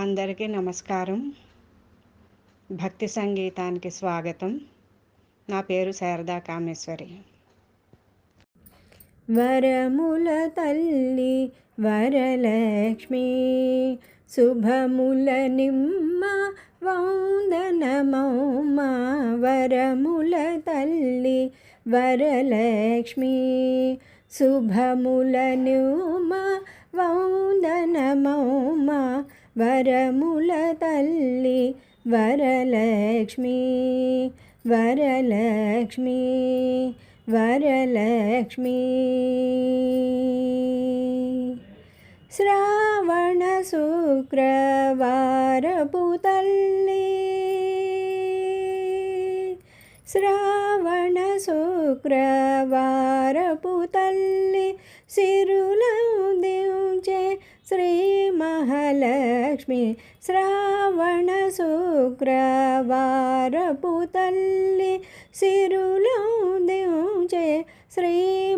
అందరికీ నమస్కారం. భక్తి సంగీతానికి స్వాగతం. నా పేరు శారదా కామేశ్వరి. వరముల తల్లి వరలక్ష్మి, శుభముల నిమ్మ వందనమౌమ. వరముల తల్లి వరలక్ష్మి, శుభముల నిమ్మ వందనమౌమ. వరముల తల్లి వరలక్ష్మి, వరలక్ష్మి, వరలక్ష్మి. శ్రావణ శుక్రవారపు తల్లి, శ్రావణ శుక్రవారపు తల్లి, సిరులందించే శ్రీ మహాలక్ష్మి. శ్రావణ శుక్రవారపు తల్లి, సిరులందించే శ్రీ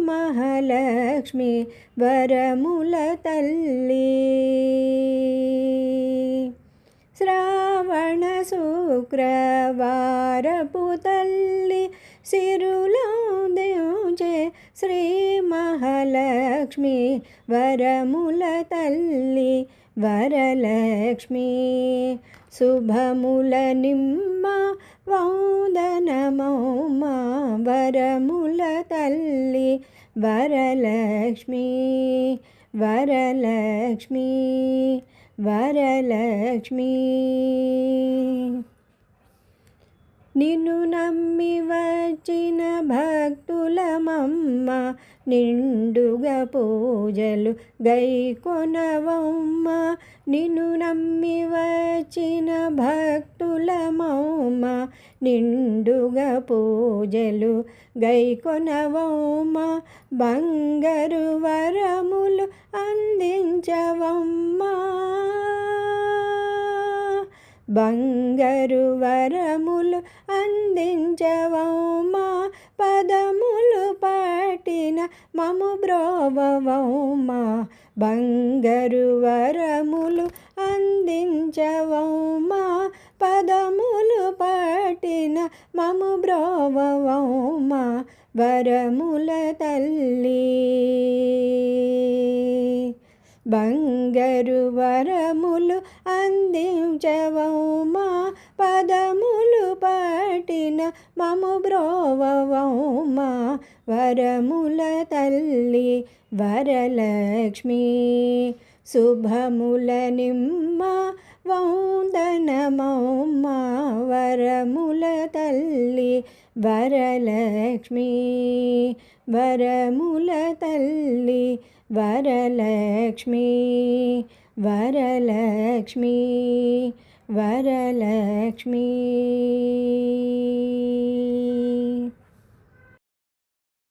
మహాలక్ష్మి. వరముల తల్లి, శ్రావణ శుక్రవారపు తల్లి, సిరులందించే శ్రీ మహాలక్ష్మి. వరముల తల్లి వరలక్ష్మి, శుభముల నిమ్మ వందనమౌమ. వరముల తల్లి వరలక్ష్మి, వరలక్ష్మి, వరలక్ష్మి. నిన్ను నమ్మి వచ్చిన భక్తులమమ్మ, నిండుగా పూజలు గైకొనవమ్మ. నిన్ను నమ్మి వచ్చిన భక్తులమమ్మ, నిండుగా పూజలు గైకొనవమ్మ. బంగారు వరములు అందించవమ్మ, బంగారు వరములు అందించవమ్మ. పదములు పట్టిన మము బ్రోవవమ్మ, బంగారు వరములు అందించవమ్మ. పదములు పట్టిన మము బ్రోవవమ్మ. వరముల తల్లి, బంగారు వరములు అందించవమ్మ. పదములు పట్టిన మము బ్రోవవమ్మ. వరముల తల్లి వరలక్ష్మి, శుభముల నిమ్మ వందనమౌమ. వరముల తల్లి వరలక్ష్మి, వరముల తల్లి వరలక్ష్మి, వరలక్ష్మి, వరలక్ష్మి.